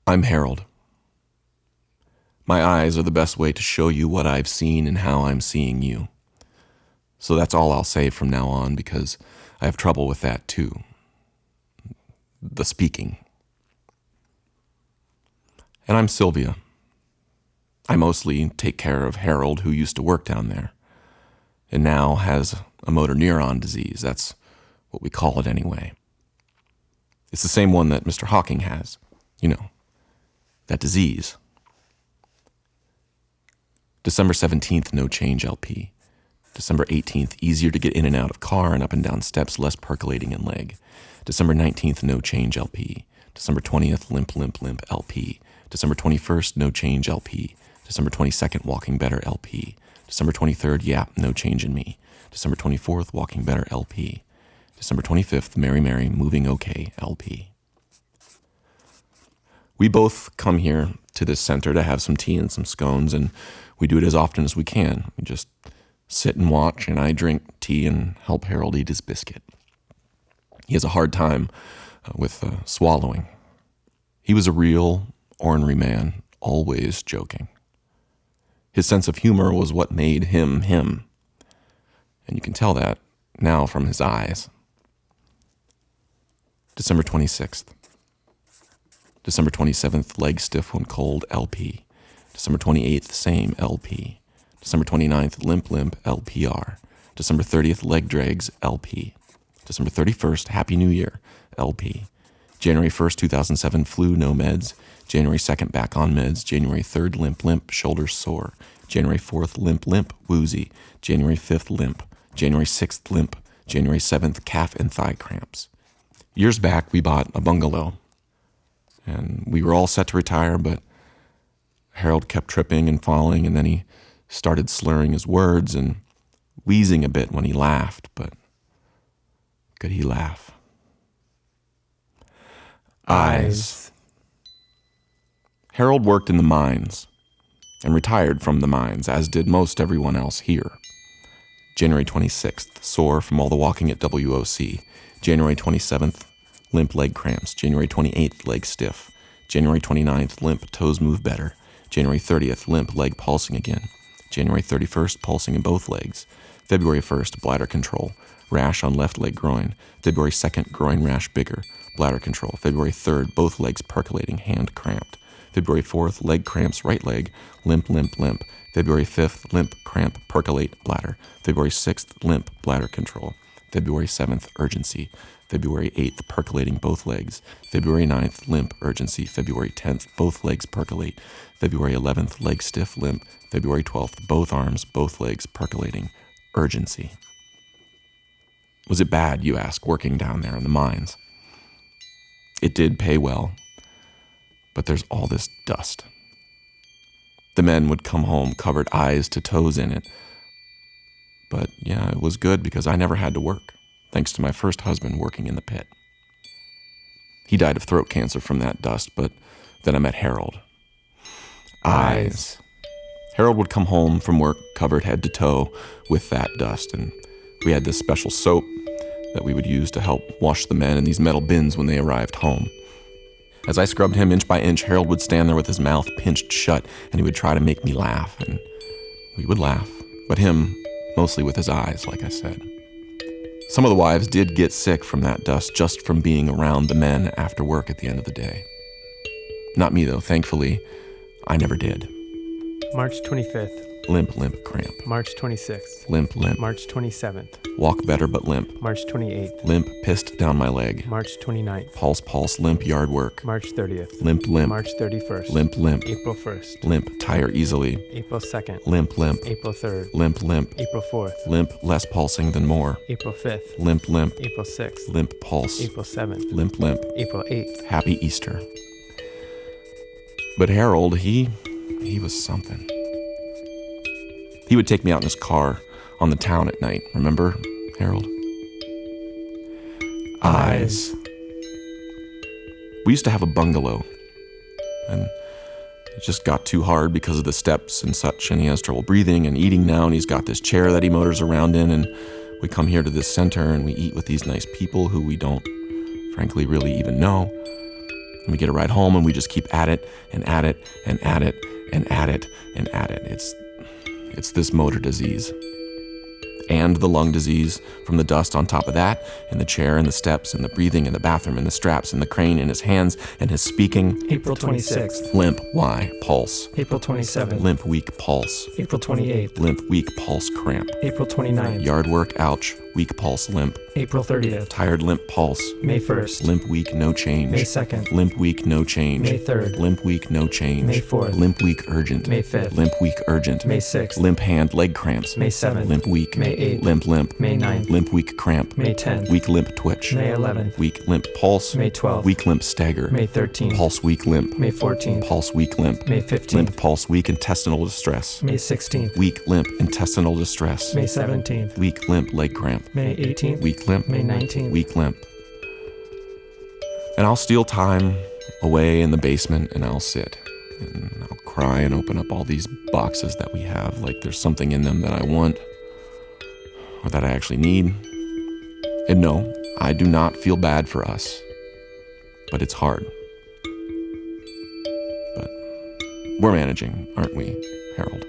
I'm Harold. My eyes are the best way to show you what I've seen and how I'm seeing you. So that's all I'll say from now on, because I have trouble with that too. The speaking. And I'm Sylvia. I mostly take care of Harold, who used to work down there, and now has a motor neuron disease. That's what we call it anyway. It's the same one that Mr. Hawking has. You know, that disease. December 17th, no change LP. December 18th, easier to get in and out of car and up and down steps, less percolating in leg. December 19th, no change LP. December 20th, limp, limp, limp LP. December 21st, no change LP. December 22nd, walking better LP. December 23rd, yap, no change in me. December 24th, walking better LP. December 25th, Mary Mary, moving okay LP. We both come here to this center to have some tea and some scones, and we do it as often as we can. We just sit and watch, and I drink tea and help Harold eat his biscuit. He has a hard time with swallowing. He was a real, ornery man, always joking. His sense of humor was what made him him, and you can tell that now from his eyes. December 26th. December 27th, leg stiff when cold, LP. December 28th, same, LP. December 29th, limp limp, LPR. December 30th, leg drags, LP. December 31st, Happy New Year, LP. January 1st, 2007, flu, no meds. January 2nd, back on meds. January 3rd, limp limp, shoulders sore. January 4th, limp limp, woozy. January 5th, limp. January 6th, limp. January 7th, calf and thigh cramps. Years back, we bought a bungalow. And we were all set to retire, but Harold kept tripping and falling, and then he started slurring his words and wheezing a bit when he laughed, but could he laugh? Eyes. Harold worked in the mines and retired from the mines, as did most everyone else here. January 26th, sore from all the walking at WOC. January 27th, limp leg cramps. January 28th, leg stiff. January 29th, limp, toes move better. January 30th, limp, leg pulsing again. January 31st, pulsing in both legs. February 1st, bladder control. Rash on left leg groin. February 2nd, groin rash bigger. Bladder control. February 3rd, both legs percolating, hand cramped. February 4th, leg cramps, right leg. Limp, limp, limp. February 5th, limp, cramp, percolate, bladder. February 6th, limp, bladder control. February 7th, urgency. February 8th, percolating both legs. February 9th, limp, urgency. February 10th, both legs percolate. February 11th, leg stiff, limp. February 12th, both arms, both legs percolating, urgency. Was it bad, you ask, working down there in the mines? It did pay well, but there's all this dust. The men would come home covered eyes to toes in it. But yeah, it was good because I never had to work, thanks to my first husband working in the pit. He died of throat cancer from that dust, but then I met Harold. Eyes. Harold would come home from work covered head to toe with that dust, and we had this special soap that we would use to help wash the men in these metal bins when they arrived home. As I scrubbed him inch by inch, Harold would stand there with his mouth pinched shut, and he would try to make me laugh, and we would laugh, but him mostly with his eyes, like I said. Some of the wives did get sick from that dust just from being around the men after work at the end of the day. Not me, though. Thankfully, I never did. March 25th. Limp, limp, cramp. March 26th. Limp, limp. March 27th. Walk better but limp. March 28th. Limp, pissed down my leg. March 29th. Pulse, pulse, limp, yard work. March 30th. Limp, limp. March 31st. Limp, limp. April 1st. Limp, tire easily. April 2nd. Limp, limp. April 3rd. Limp, limp. April 4th. Limp, less pulsing than more. April 5th. Limp, limp. April 6th. Limp, pulse. April 7th. Limp, limp. April 8th. Happy Easter. But Harold, he was something. He would take me out in his car on the town at night. Remember, Harold? Eyes. We used to have a bungalow, and it just got too hard because of the steps and such, and he has trouble breathing and eating now, and he's got this chair that he motors around in, and we come here to this center, and we eat with these nice people who we don't, frankly, really even know. And we get a ride home and we just keep at it and at it and at it and at it and at it. It's this motor disease. And the lung disease from the dust on top of that, and the chair and the steps and the breathing and the bathroom and the straps and the crane in his hands and his speaking. April 26th. Limp, why? Pulse. April 27th. Limp, weak, pulse. April 28th. Limp, weak, pulse, cramp. April 29th. Yard work, ouch. Weak, pulse, limp. April 30th. Tired, limp, pulse. May 1st. Limp, weak, no change. May 2nd. Limp, weak, no change. May 3rd. Limp, weak, no change. May 4th. Limp, weak, urgent. May 5th. Limp, weak, urgent. May 6th. Limp hand, leg cramps. May 7th. Limp, weak. May 8th. Limp, limp. May 9th. Limp, weak, cramp. May 10th. Weak, limp, twitch. May 11th. Weak, limp, pulse. May 12th. Weak, limp, stagger. May 13th. Pulse, weak, limp. May 14th. Pulse, weak, limp. May 15th. Limp, pulse, weak, intestinal distress. May 16th. Weak, limp, intestinal distress. May 17th. Weak, limp, leg cramp. May 18th. Weak, limp. May 19th. Weak, limp. And I'll steal time away in the basement and I'll sit. And I'll cry and open up all these boxes that we have, like there's something in them that I want or that I actually need. And no, I do not feel bad for us, but it's hard. But we're managing, aren't we, Harold?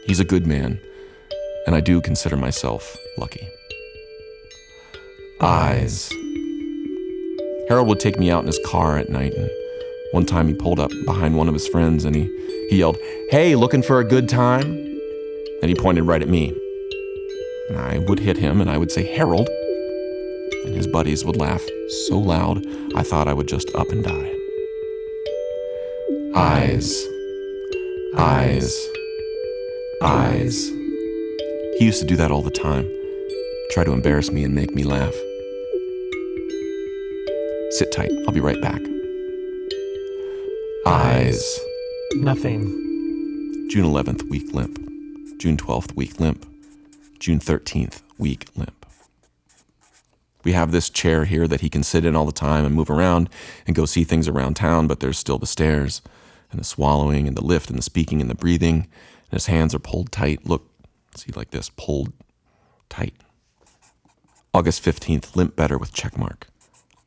He's a good man, and I do consider myself lucky. Eyes. Harold would take me out in his car at night, and one time he pulled up behind one of his friends and he yelled, "Hey, looking for a good time?" And he pointed right at me. And I would hit him and I would say, "Harold." And his buddies would laugh so loud I thought I would just up and die. Eyes. Eyes. Eyes. He used to do that all the time. Try to embarrass me and make me laugh. Sit tight, I'll be right back. Eyes. Nothing. June 11th, weak limp. June 12th, weak limp. June 13th, weak limp. We have this chair here that he can sit in all the time and move around and go see things around town, but there's still the stairs and the swallowing and the lift and the speaking and the breathing, and his hands are pulled tight. Look, see, like this, pulled tight. August 15th, limp better with check mark.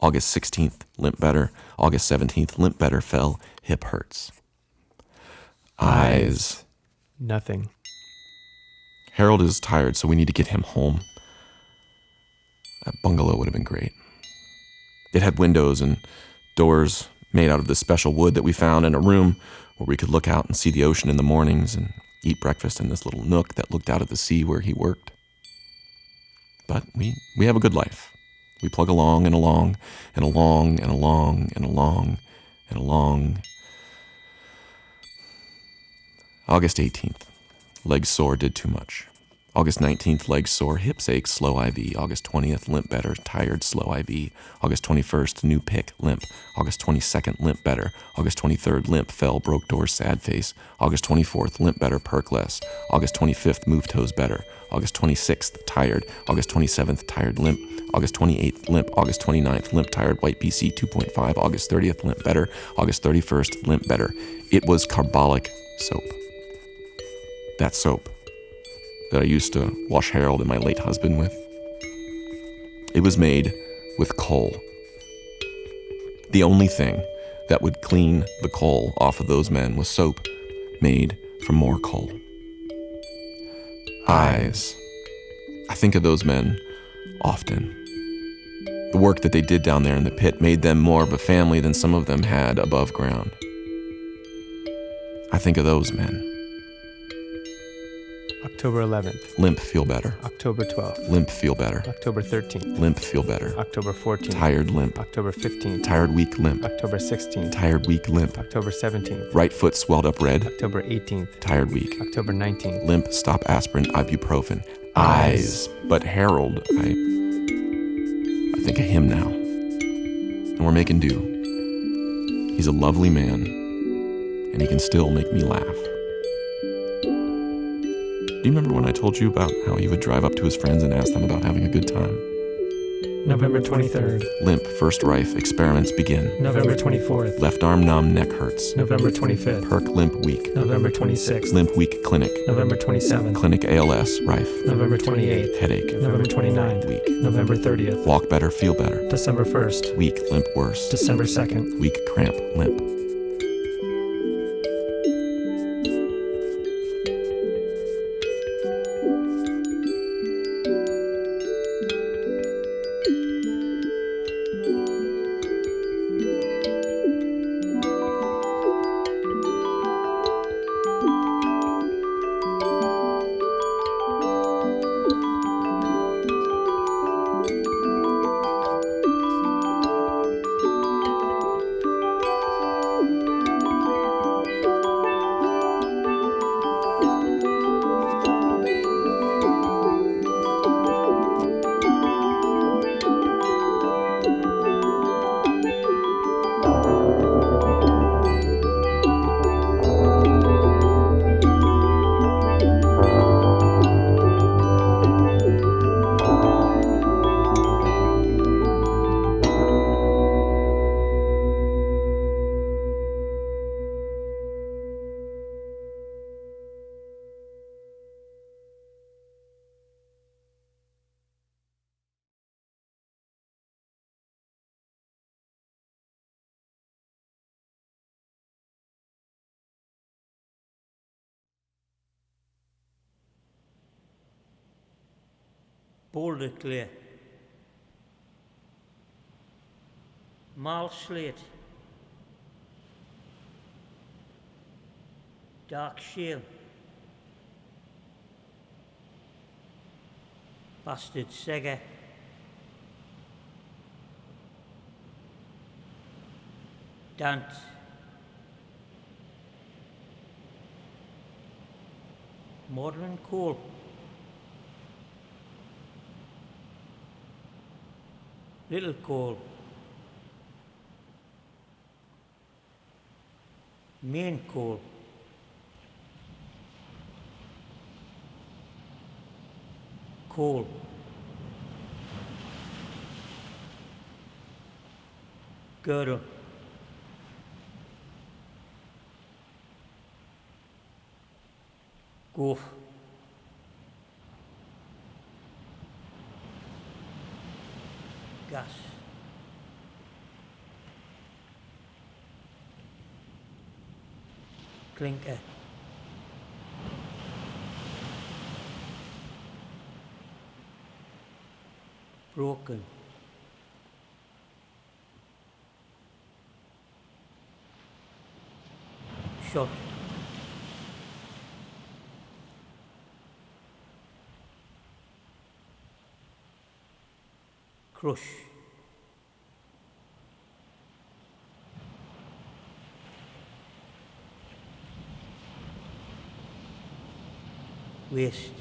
August 16th, limp better. August 17th, limp better, fell, hip hurts. Eyes. Nothing. Harold is tired, so we need to get him home. That bungalow would have been great. It had windows and doors made out of this special wood that we found in a room where we could look out and see the ocean in the mornings and eat breakfast in this little nook that looked out at the sea where he worked. But we have a good life. We plug along and along and along and along and along and along. August 18th, legs sore, did too much. August 19th, legs sore, hips ache, slow IV. August 20th, limp better, tired, slow IV. August 21st, new pick, limp. August 22nd, limp better. August 23rd, limp, fell, broke doors, sad face. August 24th, limp better, perk less. August 25th, move toes better. August 26th, tired. August 27th, tired, limp. August 28th, limp. August 29th, limp, tired, white PC 2.5. August 30th, limp better. August 31st, limp better. It was carbolic soap. That soap that I used to wash Harold and my late husband with. It was made with coal. The only thing that would clean the coal off of those men was soap made from more coal. Eyes. I think of those men often. The work that they did down there in the pit made them more of a family than some of them had above ground. I think of those men. October 11th. Limp, feel better. October 12th. Limp, feel better. October 13th. Limp, feel better. October 14th. Tired, limp. October 15th. Tired, weak, limp. October 16th. Tired, weak, limp. October 17th. Right foot swelled up red. October 18th. Tired, weak. October 19th. Limp, stop aspirin, ibuprofen. Eyes. But Harold, I think of him now. And we're making do. He's a lovely man, and he can still make me laugh. Do you remember when I told you about how he would drive up to his friends and ask them about having a good time? November 23rd. Limp, first rife, experiments begin. November 24th. Left arm numb, neck hurts. November 25th. Perk limp weak. November 26th. Limp weak clinic. November 27th. Clinic ALS, rife. November 28th. Headache. November 29th. Weak. November 30th. Walk better, feel better. December 1st. Weak, limp worse. December 2nd. Weak, cramp, limp. Boulder clay, marl slate, dark shale, bastard Sega, Dant, Maudlin coal, little coal, main coal, coal, girdle, goof, gas, clinker, broken, shot, crush, waste,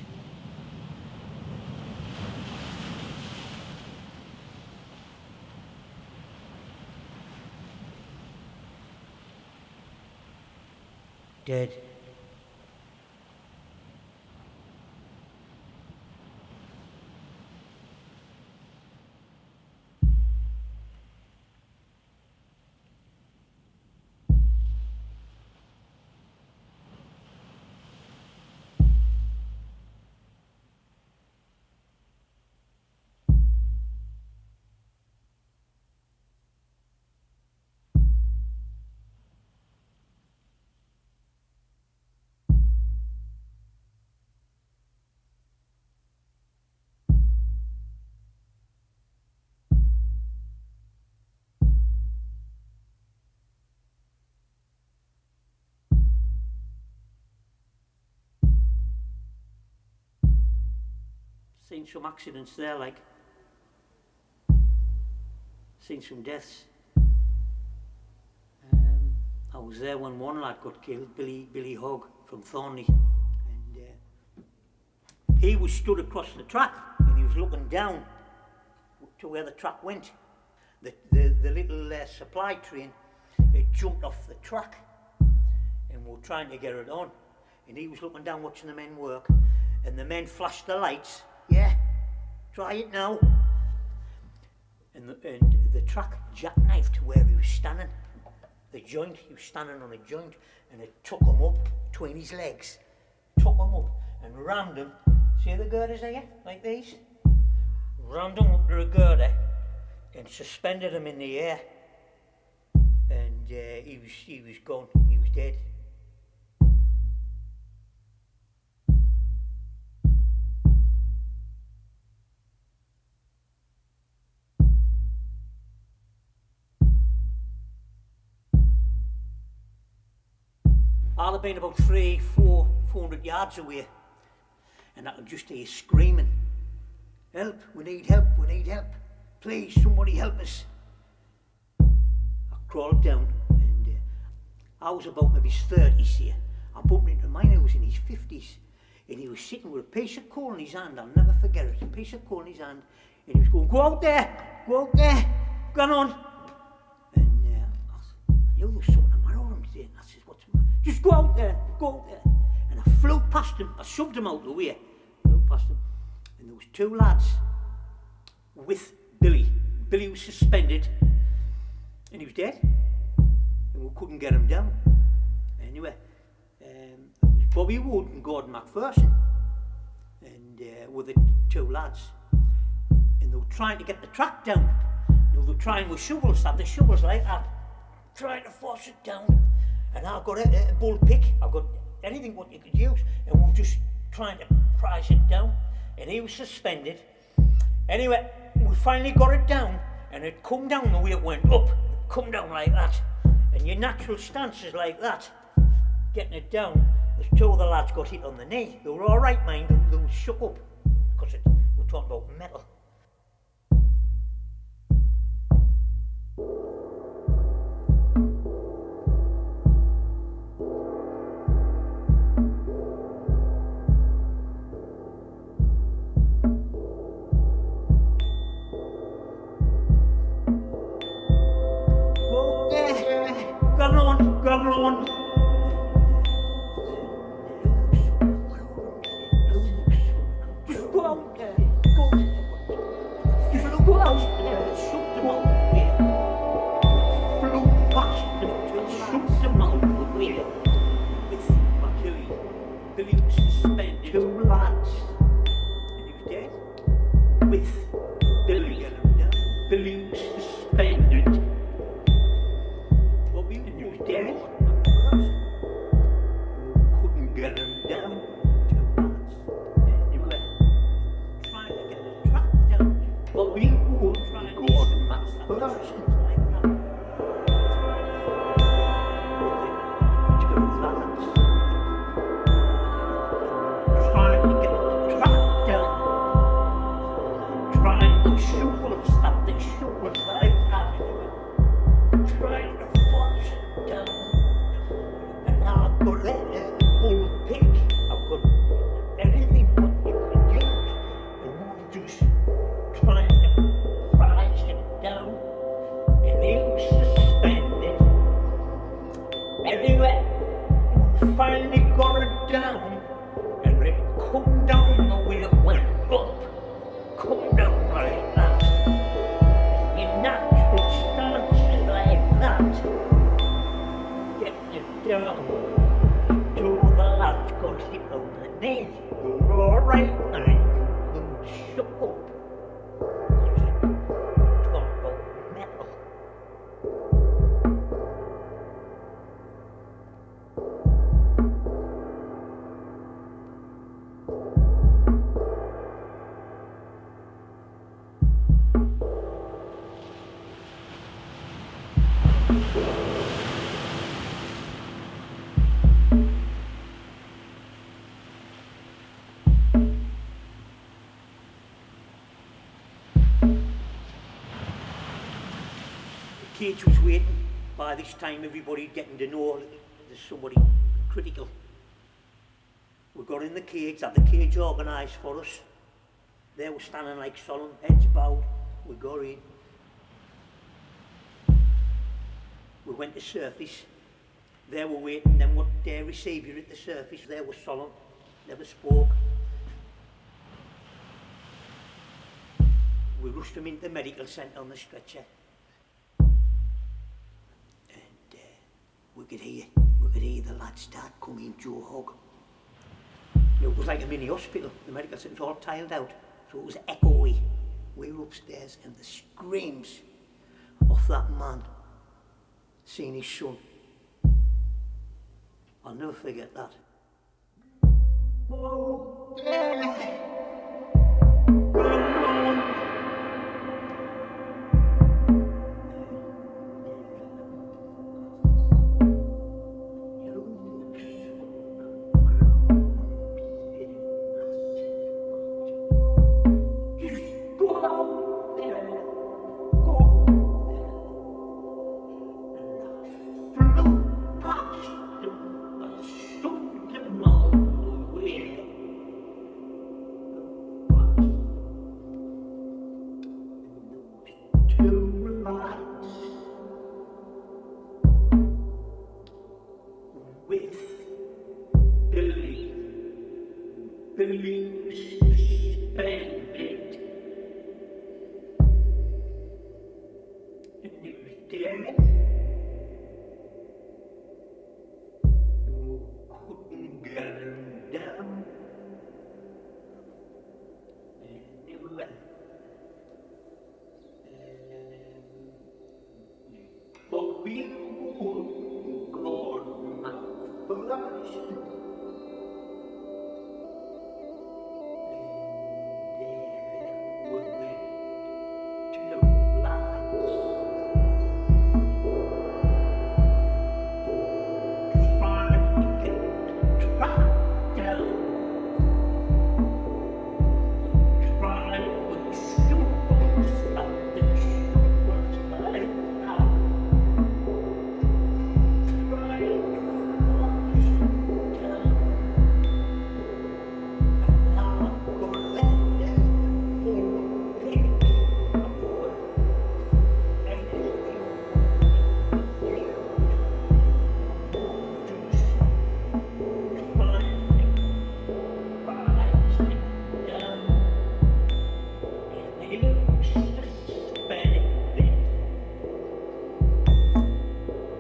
dead, seen some accidents there, like, seen some deaths. I was there when one lad got killed, Billy Hogg from Thornley, and he was stood across the track and he was looking down to where the track went. The little supply train, it jumped off the track and we were trying to get it on, and he was looking down watching the men work, and the men flashed the lights. Yeah, try it now. and the track jackknifed where he was standing. The joint, he was standing on a joint, and it took him up between his legs, took him up and rammed him. See the girders here, like these? Rammed him up to a girder and suspended him in the air. And he was gone, he was dead. I'd have been about 400 yards away, and I could just hear screaming, "Help, we need help, we need help. Please, somebody help us." I crawled down, and I was about maybe 30s here. I bumped into a man who was in his 50s, and he was sitting with a piece of coal in his hand. I'll never forget it, a piece of coal in his hand, and he was going, "Go out there, go on." And I knew there was something the matter with him today, and I said, "What's the matter?" "Just go out there." And I flew past him, I shoved him out of the way, flew past him, and there was 2 lads with Billy. Billy was suspended, and he was dead, and we couldn't get him down. Anyway, it was Bobby Wood and Gordon McPherson, and with the 2 lads, and they were trying to get the track down. They were trying with shovels, had the shovels like that, trying to force it down. And I got a bull pick, I got anything what you could use, and we were just trying to prise it down, and he was suspended. Anyway, we finally got it down, and it come down the way it went up, it come down like that, and your natural stance is like that, getting it down. There's 2 of the lads got hit on the knee. They were all right, mind, they were shook up, because we're talking about metal. Come on. Just go out there. Just go out there. Shoot them out there. Flew past them and shoot them out there. With Billy. Billy was suspended. 2 lads. And he was dead. With Billy. Billy was suspended. And he was dead. Couldn't get him down. 2 lads. Anyway, trying to get the track down. But we were trying to go to McPherson like that. 2 lads. Trying to get the track down. Trying to shovels at the shovels like that. Trying to force it down. And now I've got a bull pick. I've got anything what you can use. And we're just trying to price it down. And he was suspended. Anyway, we finally got it down. And it come down the way it went up. Come down like that. And your natural stance is like that. Getting it down. 2 of the lads got hit on the knee. They were all right, and they were shook up. Talk about metal. The cage was waiting. By this time, everybody getting to know that there's somebody critical. We got in the cage, had the cage organised for us. They were standing like solemn, heads bowed. We got in. We went to surface. They were waiting. Then what they received you at the surface, they were solemn, never spoke. we rushed him into the medical centre on the stretcher. We could hear the lads start coming to a hug. It was like a mini hospital. The medical centre was all tiled out, so it was echoey. We were upstairs and the screams of that man seeing his son. I'll never forget that.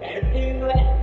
Everywhere.